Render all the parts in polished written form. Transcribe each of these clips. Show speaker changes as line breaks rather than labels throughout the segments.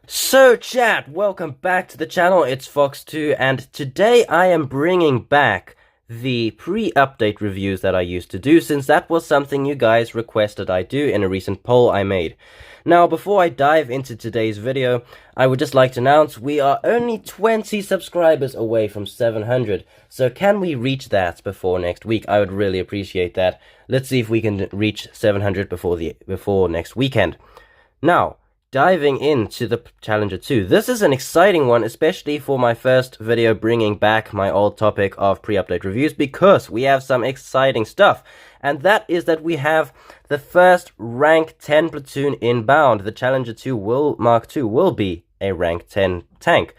So chat, welcome back to the channel, it's Fox2, and today I am bringing back the pre-update reviews that I used to do, since that was something you guys requested I do in a recent poll I made. Now, before I dive into today's video, I would just like to announce we are only 20 subscribers away from 700, so can we reach that before next week? I would really appreciate that. Let's see if we can reach 700 before next weekend. Now, diving into the Challenger 2. This is an exciting one, especially for my first video bringing back my old topic of pre-update reviews, because we have some exciting stuff. And that is that we have the first rank 10 platoon inbound. The Challenger 2 Mark II will be a rank 10 tank.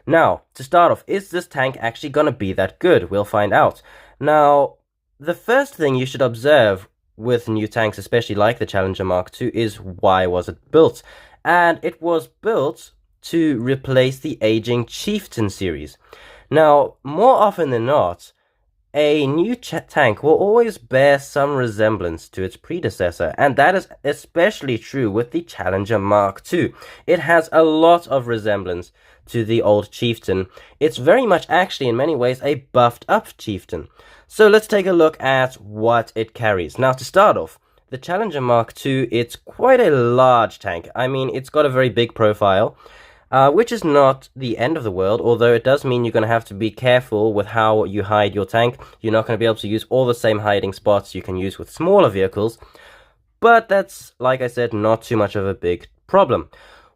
Now, to start off, is this tank actually going to be that good? We'll find out. Now, the first thing you should observe with new tanks, especially like the Challenger Mark II, is why was it built? And it was built to replace the aging Chieftain series. Now, more often than not, a new tank will always bear some resemblance to its predecessor, and that is especially true with the Challenger Mark II. It has a lot of resemblance to the old Chieftain. It's very much actually in many ways a buffed up Chieftain. So let's take a look at what it carries. Now, to start off, the Challenger Mark II, it's quite a large tank. I mean, it's got a very big profile, which is not the end of the world, although it does mean you're going to have to be careful with how you hide your tank. You're not going to be able to use all the same hiding spots you can use with smaller vehicles, but that's, like I said, not too much of a big problem.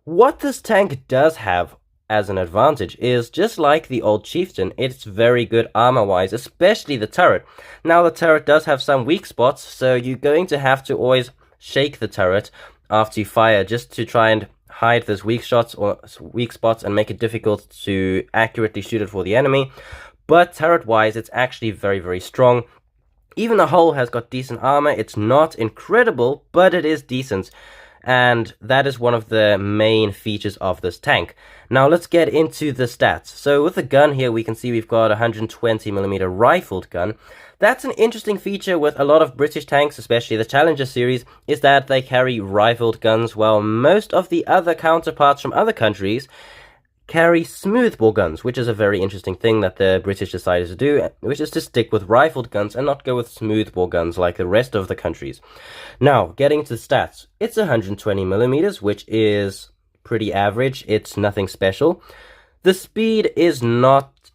What this tank does have as an advantage is, just like the old Chieftain, it's very good armor-wise, especially the turret. Now, the turret does have some weak spots, so you're going to have to always shake the turret after you fire, just to try and hide those weak shots or weak spots and make it difficult to accurately shoot it for the enemy. But turret-wise, it's actually very, very strong. Even the hull has got decent armor. It's not incredible, but it is decent. And that is one of the main features of this tank. Now let's get into the stats. So with the gun here, we can see we've got a 120mm rifled gun. That's an interesting feature with a lot of British tanks, especially the Challenger series, is that they carry rifled guns, while most of the other counterparts from other countries carry smoothbore guns, which is a very interesting thing that the British decided to do, which is to stick with rifled guns and not go with smoothbore guns like the rest of the countries. Now, getting to the stats, it's 120mm, which is pretty average. It's nothing special. The speed is not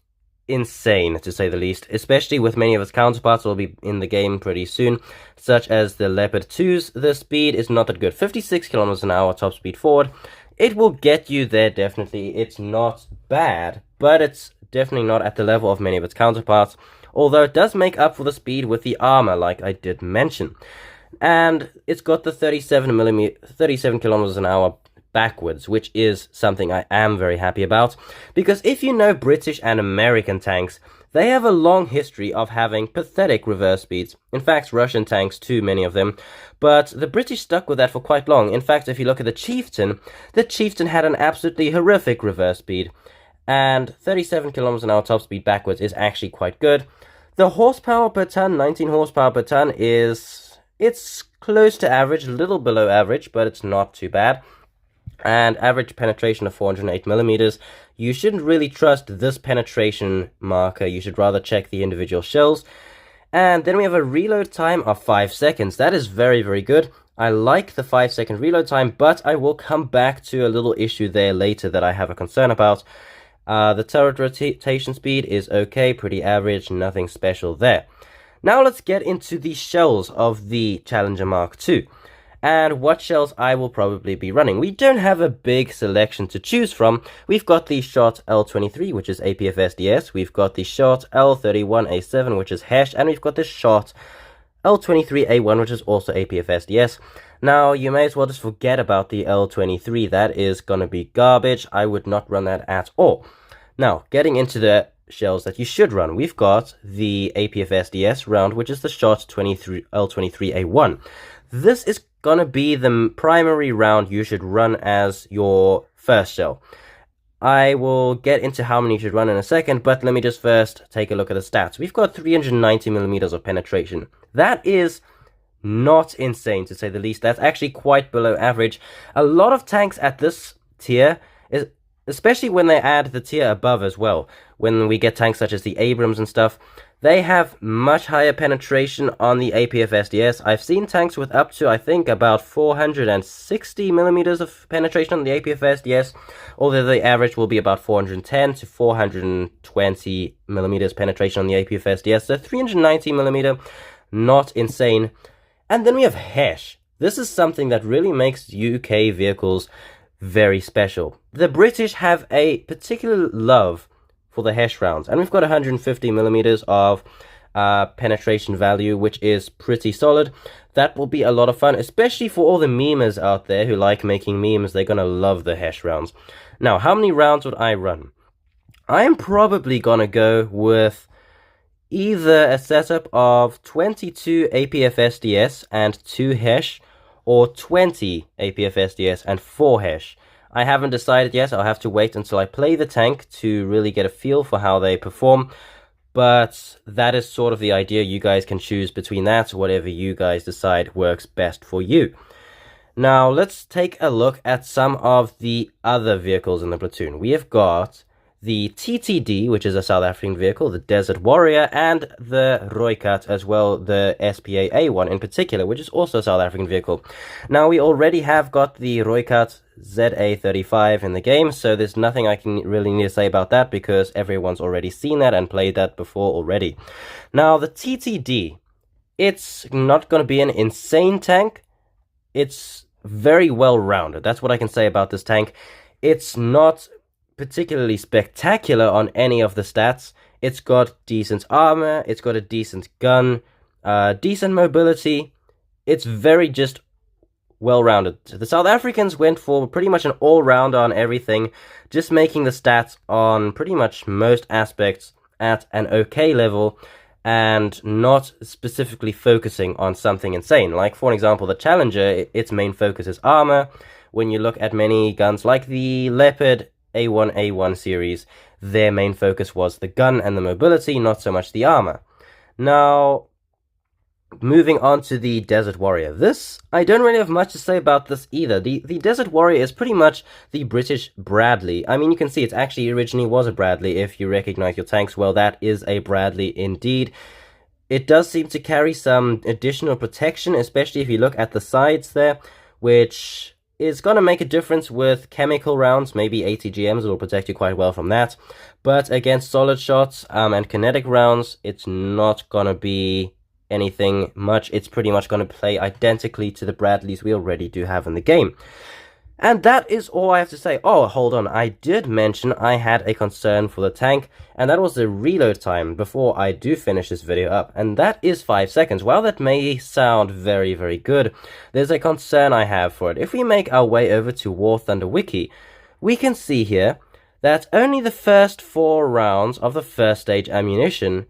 insane, to say the least, especially with many of its counterparts will be in the game pretty soon, such as the Leopard 2s. The speed is not that good. 56 kilometers an hour top speed forward. It will get you there, definitely. It's not bad, but it's definitely not at the level of many of its counterparts, although it does make up for the speed with the armor, like I did mention. And it's got the 37 kilometers an hour backwards, which is something I am very happy about, because if you know British and American tanks, they have a long history of having pathetic reverse speeds. In fact, Russian tanks too, many of them. But the British stuck with that for quite long. In fact, if you look at the Chieftain had an absolutely horrific reverse speed. And 37 kilometers an hour top speed backwards is actually quite good. The horsepower per ton, 19 horsepower per ton, it's close to average, a little below average, but it's not too bad. And average penetration of 408mm. You shouldn't really trust this penetration marker. You should rather check the individual shells. And then we have a reload time of 5 seconds. That is very, very good. I like the 5-second reload time, but I will come back to a little issue there later that I have a concern about. The turret rotation speed is okay, pretty average, nothing special there. Now let's get into the shells of the Challenger Mark II. And what shells I will probably be running. We don't have a big selection to choose from. We've got the Shot L23, which is APF SDS. We've got the Shot L31A7, which is HESH. And we've got the Shot L23A1, which is also APF SDS. Now, you may as well just forget about the L23. That is going to be garbage. I would not run that at all. Now, getting into the shells that you should run. We've got the APF SDS round, which is the Shot L23A1. This is gonna be the primary round you should run as your first shell. I will get into how many you should run in a second, but let me just first take a look at the stats. We've got 390mm of penetration. That is not insane, to say the least. That's actually quite below average. A lot of tanks at this tier, especially when they add the tier above as well. When we get tanks such as the Abrams and stuff, they have much higher penetration on the APF SDS. I've seen tanks with up to, I think, about 460 millimeters of penetration on the APF SDS, although the average will be about 410 to 420 millimeters penetration on the APF SDS, so 390 millimeter, not insane. And then we have HESH. This is something that really makes UK vehicles very special. The British have a particular love for the HESH rounds, and we've got 150 millimeters of penetration value, which is pretty solid. That will be a lot of fun, especially for all the memers out there who like making memes. They're gonna love the HESH rounds. Now, how many rounds would I run? I am probably gonna go with either a setup of 22 APF SDS and 2 HESH, or 20 APF SDS and 4 HESH. I haven't decided yet. I'll have to wait until I play the tank to really get a feel for how they perform. But that is sort of the idea. You guys can choose between that, whatever you guys decide works best for you. Now, let's take a look at some of the other vehicles in the platoon. We have got the TTD, which is a South African vehicle, the Desert Warrior, and the Rooikat as well, the SPA A1 in particular, which is also a South African vehicle. Now, we already have got the Rooikat ZA35 in the game, so there's nothing I can really need to say about that because everyone's already seen that and played that before already. Now, the TTD, it's not going to be an insane tank. It's very well-rounded. That's what I can say about this tank. It's not particularly spectacular on any of the stats. It's got decent armor, it's got a decent gun, decent mobility. It's very just well-rounded. The South Africans went for pretty much an all-rounder on everything, just making the stats on pretty much most aspects at an okay level and not specifically focusing on something insane. Like, for example, the Challenger, its main focus is armor. When you look at many guns like the Leopard A1A1 series, their main focus was the gun and the mobility, not so much the armor. Now, moving on to the Desert Warrior. This, I don't really have much to say about this either. The Desert Warrior is pretty much the British Bradley. I mean, you can see it actually originally was a Bradley. If you recognize your tanks, well, that is a Bradley indeed. It does seem to carry some additional protection, especially if you look at the sides there, which is going to make a difference with chemical rounds. Maybe ATGMs will protect you quite well from that. But against solid shots and kinetic rounds, it's not going to be anything much. It's pretty much going to play identically to the Bradleys we already do have in the game. And that is all I have to say. Oh, hold on. I did mention I had a concern for the tank, and that was the reload time before I do finish this video up. And that is 5 seconds. While that may sound very, very good, there's a concern I have for it. If we make our way over to War Thunder Wiki, we can see here that only the first 4 rounds of the first stage ammunition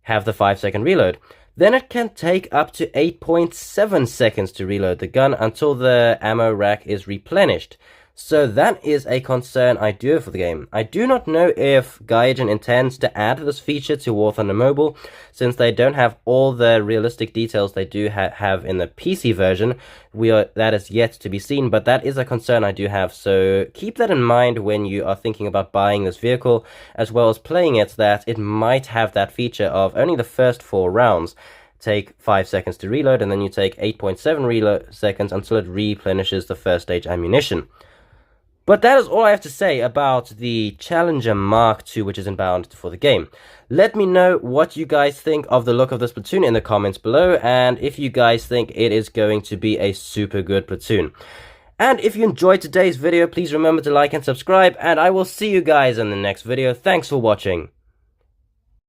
have the 5-second reload. Then it can take up to 8.7 seconds to reload the gun until the ammo rack is replenished. So that is a concern I do have for the game. I do not know if Gaijin intends to add this feature to War Thunder Mobile, since they don't have all the realistic details they do have in the PC version. That is yet to be seen, but that is a concern I do have, so keep that in mind when you are thinking about buying this vehicle, as well as playing it, that it might have that feature of only the first 4 rounds take 5 seconds to reload, and then you take 8.7 reload seconds until it replenishes the first stage ammunition. But that is all I have to say about the Challenger Mark II, which is inbound for the game. Let me know what you guys think of the look of this platoon in the comments below, and if you guys think it is going to be a super good platoon. And if you enjoyed today's video, please remember to like and subscribe, and I will see you guys in the next video. Thanks for watching.